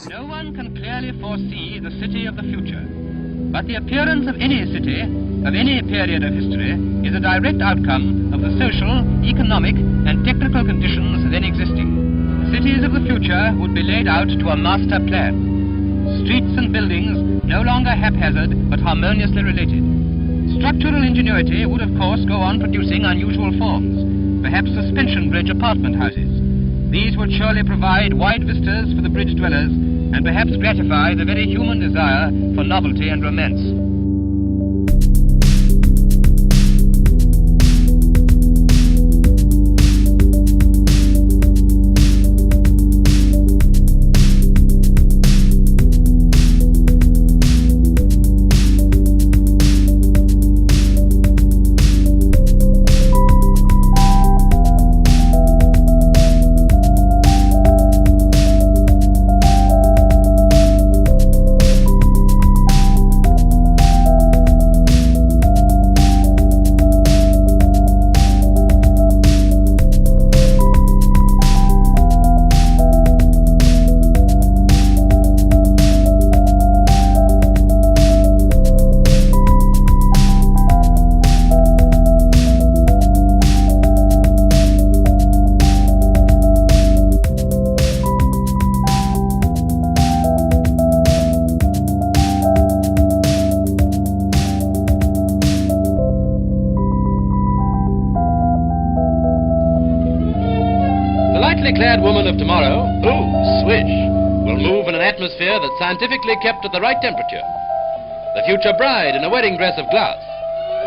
No one can clearly foresee the city of the future, but the appearance of any city, of any period of history, is a direct outcome of the social, economic, and technical conditions then existing. Cities of the future would be laid out to a master plan. Streets and buildings no longer haphazard, but harmoniously related. Structural ingenuity would, of course, go on producing unusual forms, perhaps suspension bridge apartment houses. These would surely provide wide vistas for the bridge dwellers and perhaps gratify the very human desire for novelty and romance. Clad woman of tomorrow, swish, will move in an atmosphere that's scientifically kept at the right temperature. The future bride in a wedding dress of glass.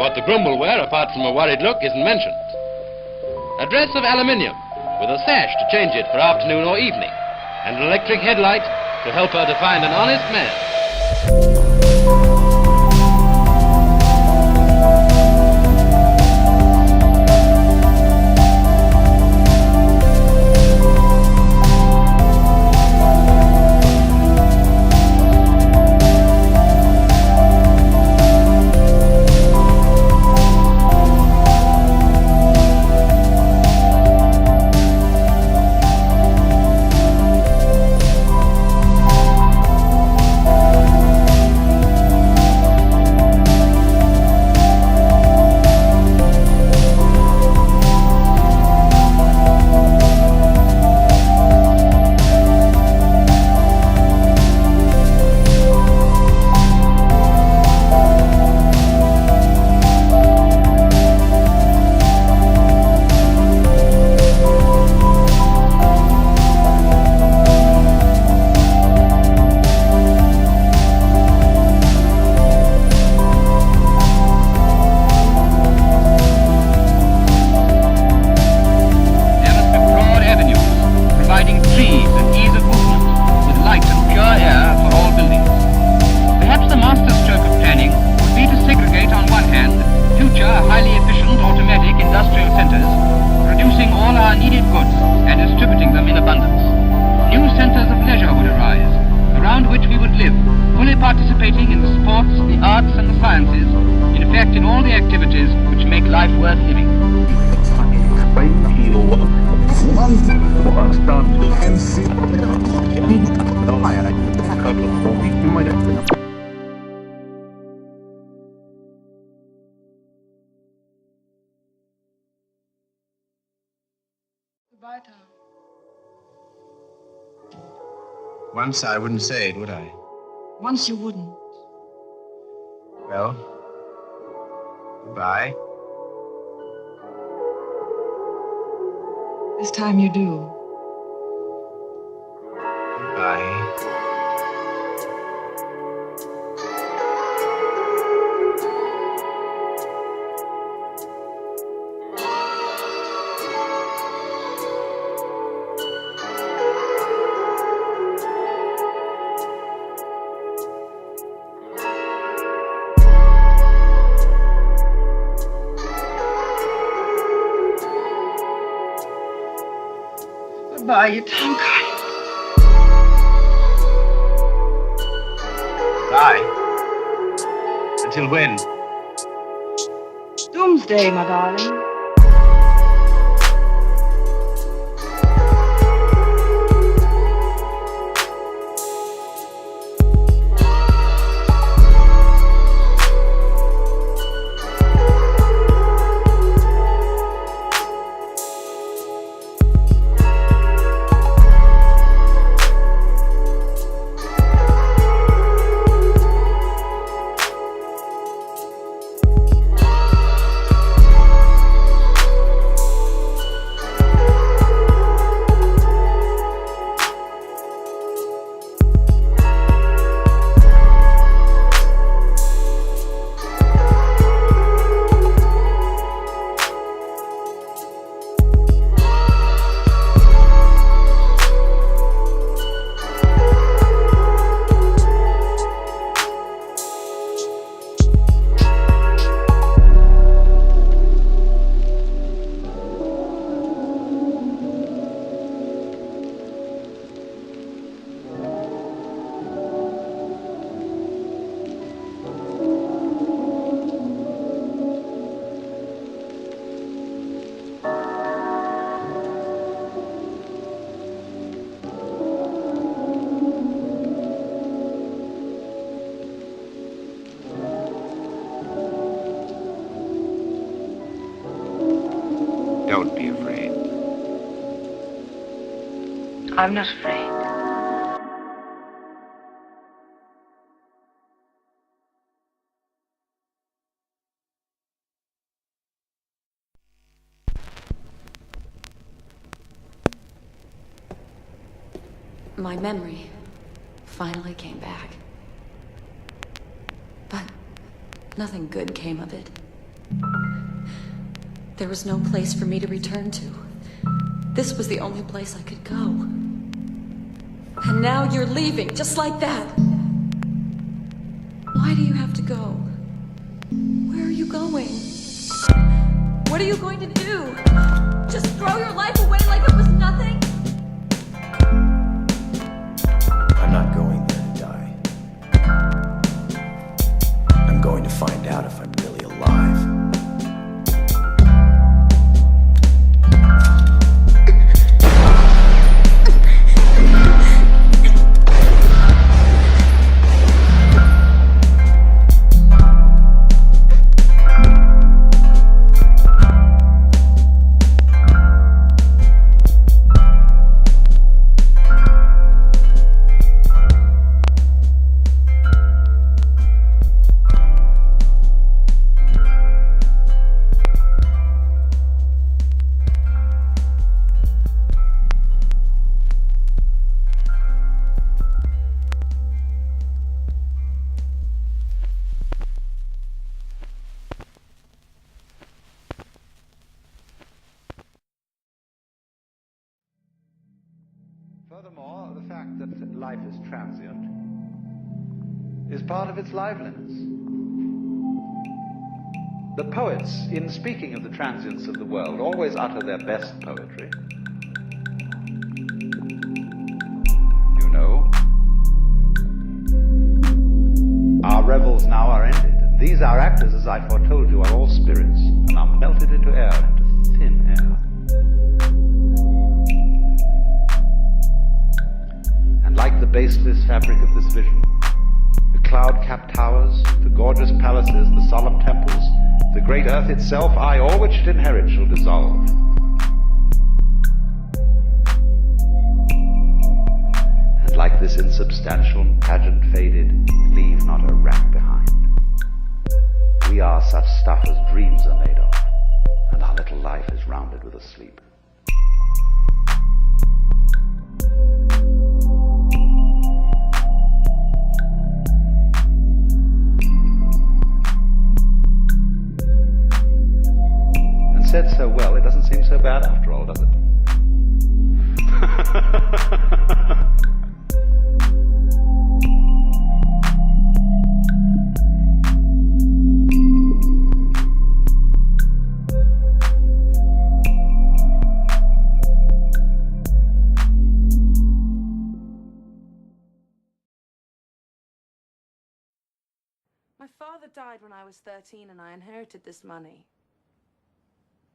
What the groom will wear, apart from a worried look, isn't mentioned. A dress of aluminium, with a sash to change it for afternoon or evening, and an electric headlight to help her to find an honest man. Participating in the sports, the arts and the sciences, in fact in all the activities which make life worth living. Goodbye, Tom. Once I wouldn't say it, would I? Once you wouldn't. Well, goodbye. This time you do. Goodbye. Goodbye, you tongue cut. Bye. Until when? Doomsday, my darling. Don't be afraid. I'm not afraid. My memory finally came back. But nothing good came of it. There was no place for me to return to. This was the only place I could go. And now you're leaving, just like that. Why do you have to go? Where are you going? What are you going to do? Just throw your life away like it was nothing? I'm not going there to die. I'm going to find out if I'm really alive. Furthermore, the fact that life is transient is part of its liveliness. The poets, in speaking of the transience of the world, always utter their best poetry. You know, our revels now are ended. These our actors, as I foretold you, are all spirits, and are melted into air, into thin air. And like the baseless fabric of this vision, the cloud-capped towers, the gorgeous palaces, the solemn temples, the great earth itself, aye, all which it inherit shall dissolve. And like this insubstantial pageant faded, leave not a rack behind. We are such stuff as dreams are made of, and our little life is rounded with a sleep. And said so well, it doesn't seem so bad after all, does it? My father died when I was 13 and I inherited this money.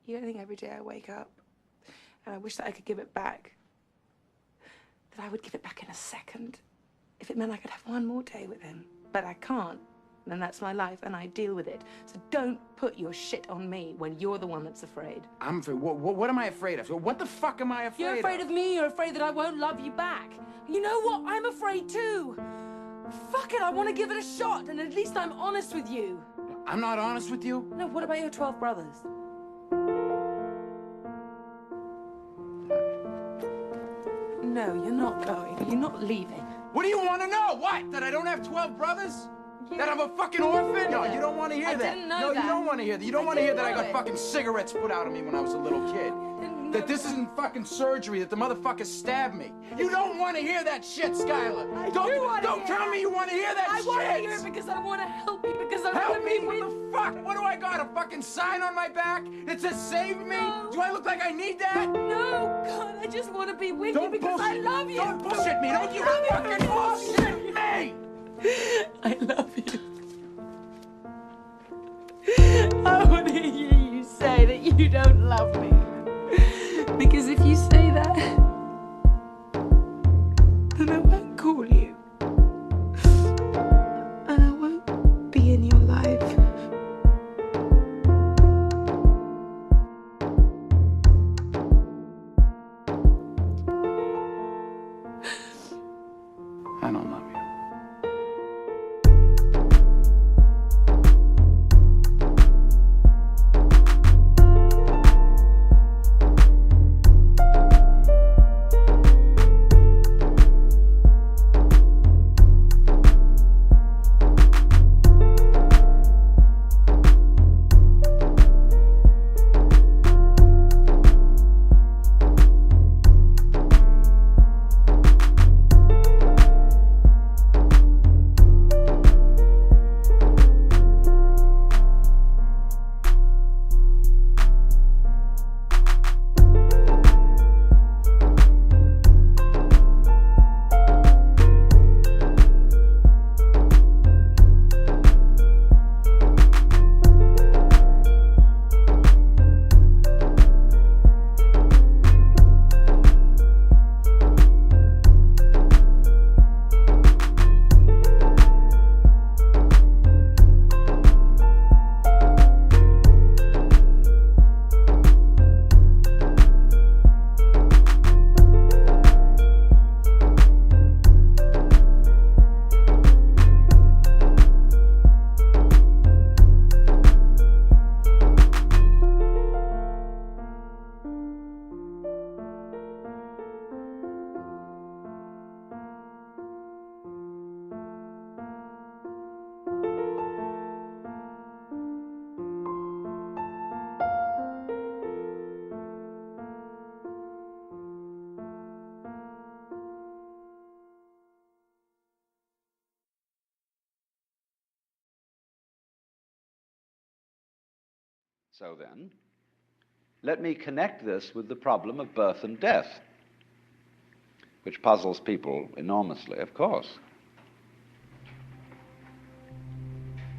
You don't think every day I wake up and I wish that I could give it back? That I would give it back in a second if it meant I could have one more day with him. But I can't, and that's my life and I deal with it. So don't put your shit on me when you're the one that's afraid. I'm afraid. What am I afraid of? What the fuck am I afraid of? You're afraid of me, you're afraid that I won't love you back. You know what? I'm afraid too. Fuck it, I want to give it a shot, and at least I'm honest with you. I'm not honest with you? No, what about your 12 brothers? No, you're not going. You're not leaving. What do you want to know? What? That I don't have 12 brothers? Yeah. That I'm a fucking orphan? No, Yeah. you don't want to hear I that. didn't know No, that. you don't want to hear that. You don't I want to hear didn't that I know got it. fucking cigarettes put out of me when I was a little kid. That this isn't fucking surgery, that the motherfucker stabbed me. You don't want to hear that shit, Skylar. I Don't hear tell that. me you want to hear that I shit. want to hear it because I want to help you, because I Help want to me? be What with the fuck? What do I got? A fucking sign on my back that says save me? No. Do I look like I need that? No, God, I just want to be with you because I love you. Don't bullshit me. Don't you fucking bullshit me. I love you. I want to hear you say that you don't love me. Because if you say that, then I won't call you. And I won't be in your life. I don't love you. So then, let me connect this with the problem of birth and death, which puzzles people enormously, of course.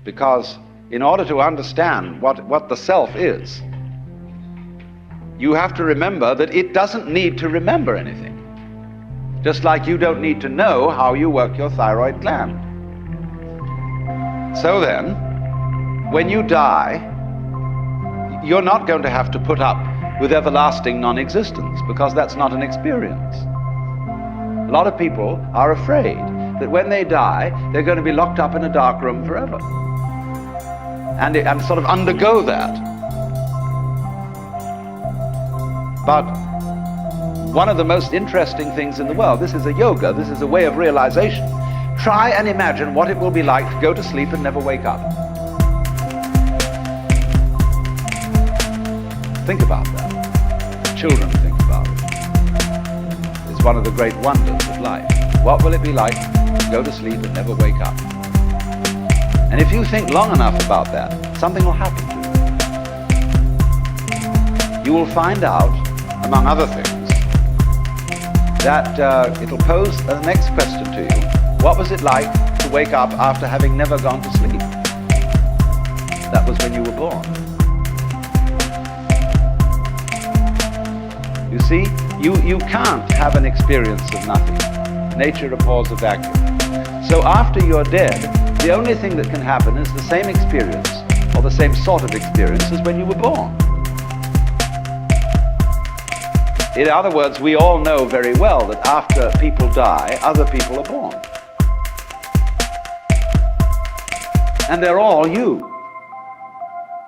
Because in order to understand what the self is, you have to remember that it doesn't need to remember anything. Just like you don't need to know how you work your thyroid gland. So then, when you die, you're not going to have to put up with everlasting non-existence, because that's not an experience. A lot of people are afraid that when they die, they're going to be locked up in a dark room forever and sort of undergo that. But one of the most interesting things in the world. This is a yoga, this is a way of realization. Try and imagine what it will be like to go to sleep and never wake up. Think about that. Children think about it. It's one of the great wonders of life. What will it be like to go to sleep and never wake up? And if you think long enough about that, something will happen to you. You will find out, among other things, that it'll pose the next question to you. What was it like to wake up after having never gone to sleep? That was when you were born. You see, you can't have an experience of nothing. Nature abhors a vacuum. So after you're dead, the only thing that can happen is the same experience, or the same sort of experience as when you were born. In other words, we all know very well that after people die, other people are born. And they're all you.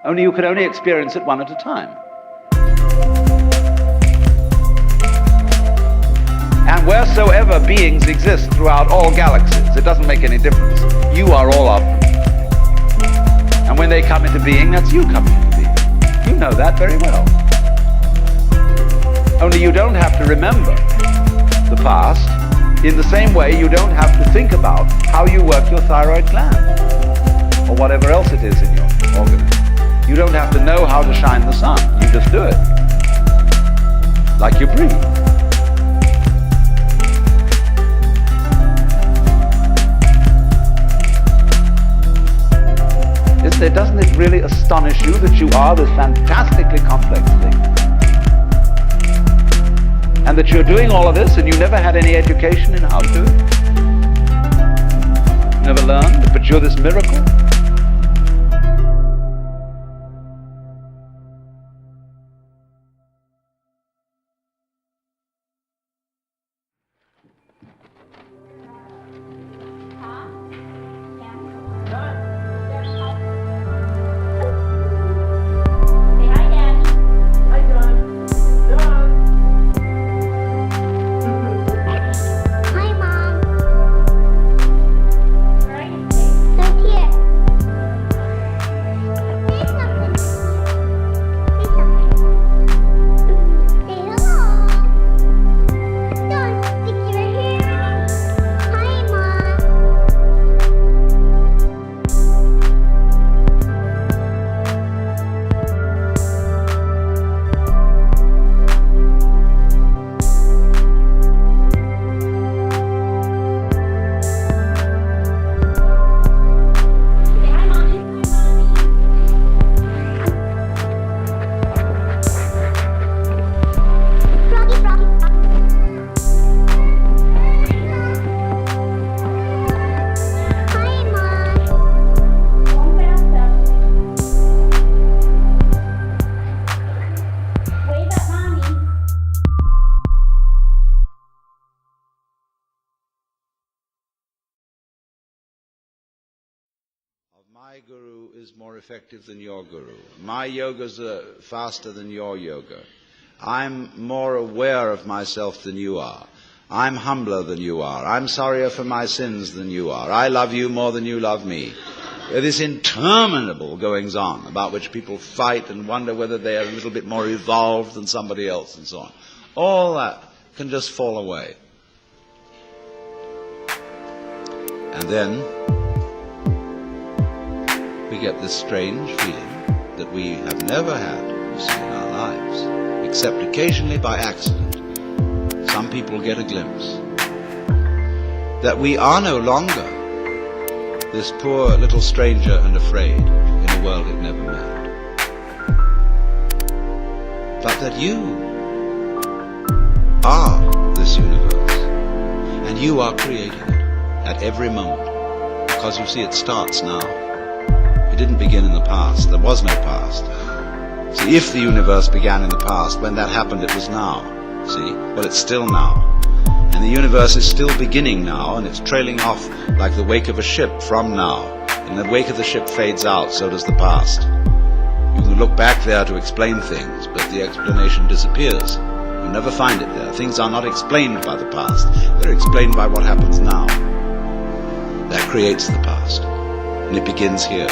Only you can only experience it one at a time. And wheresoever beings exist throughout all galaxies, it doesn't make any difference. You are all of them. And when they come into being, that's you coming into being. You know that very well. Only you don't have to remember the past. In the same way, you don't have to think about how you work your thyroid gland or whatever else it is in your organism. You don't have to know how to shine the sun. You just do it. Like you breathe. Doesn't it really astonish you that you are this fantastically complex thing? And that you're doing all of this and you never had any education in how to do it? Never learned, but you're this miracle? My guru is more effective than your guru. My yogas are faster than your yoga. I'm more aware of myself than you are. I'm humbler than you are. I'm sorrier for my sins than you are. I love you more than you love me. This interminable goings-on about which people fight and wonder whether they are a little bit more evolved than somebody else and so on. All that can just fall away. And then we get this strange feeling that we have never had, you see, in our lives, except occasionally by accident. Some people get a glimpse that we are no longer this poor little stranger and afraid in a world it never made, but that you are this universe, and you are creating it at every moment, because you see it starts now. It didn't begin in the past. There was no past. See, if the universe began in the past, when that happened it was now. See? Well, it's still now. And the universe is still beginning now, and it's trailing off like the wake of a ship from now. And the wake of the ship fades out, so does the past. You can look back there to explain things, but the explanation disappears. You never find it there. Things are not explained by the past. They're explained by what happens now. That creates the past. And it begins here.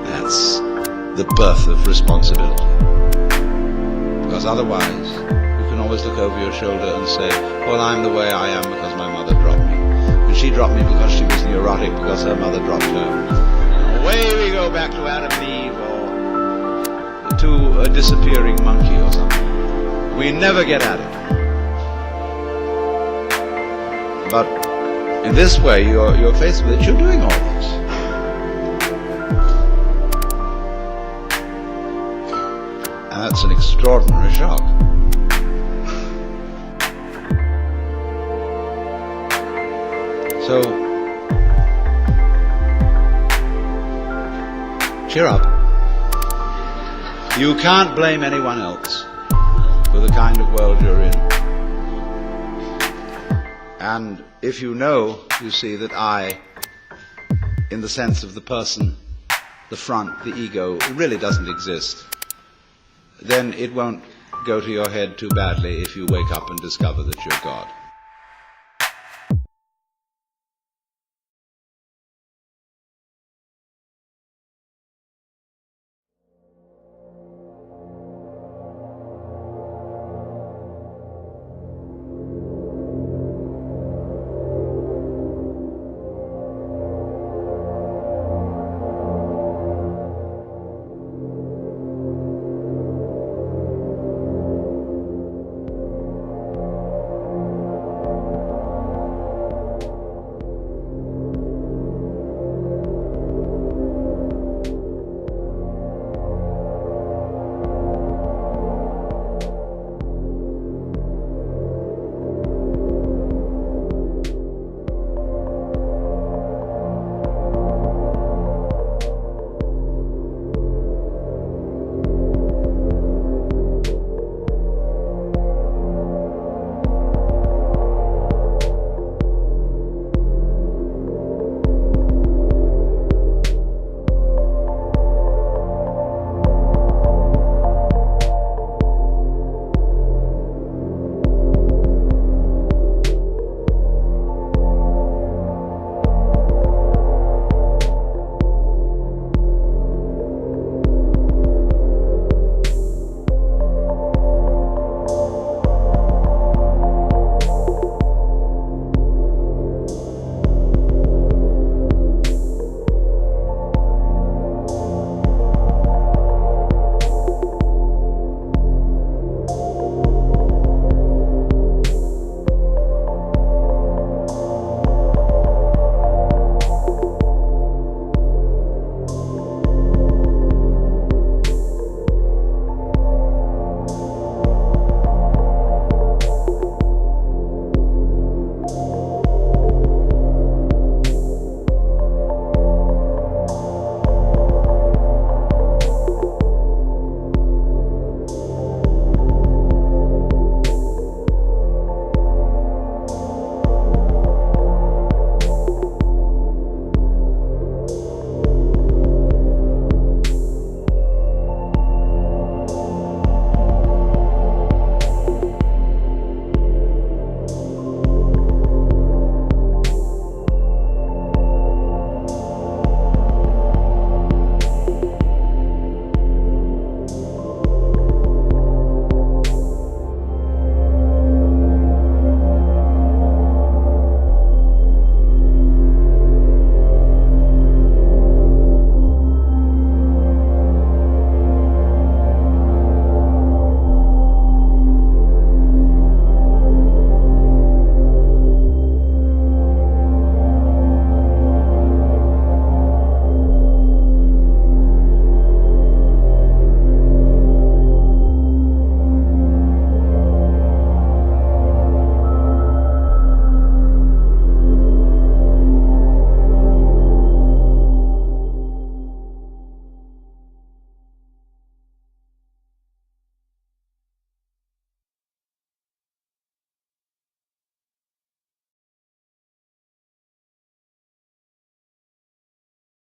That's the birth of responsibility. Because otherwise, you can always look over your shoulder and say, well, I'm the way I am because my mother dropped me. And she dropped me because she was neurotic because her mother dropped her. Away we go back to Adam and Eve or to a disappearing monkey or something. We never get at it. But in this way, you're faced with it, you're doing all this. And that's an extraordinary shock. So, cheer up. You can't blame anyone else for the kind of world you're in. And if you know, you see that I, in the sense of the person, the front, the ego, really doesn't exist, then it won't go to your head too badly if you wake up and discover that you're God.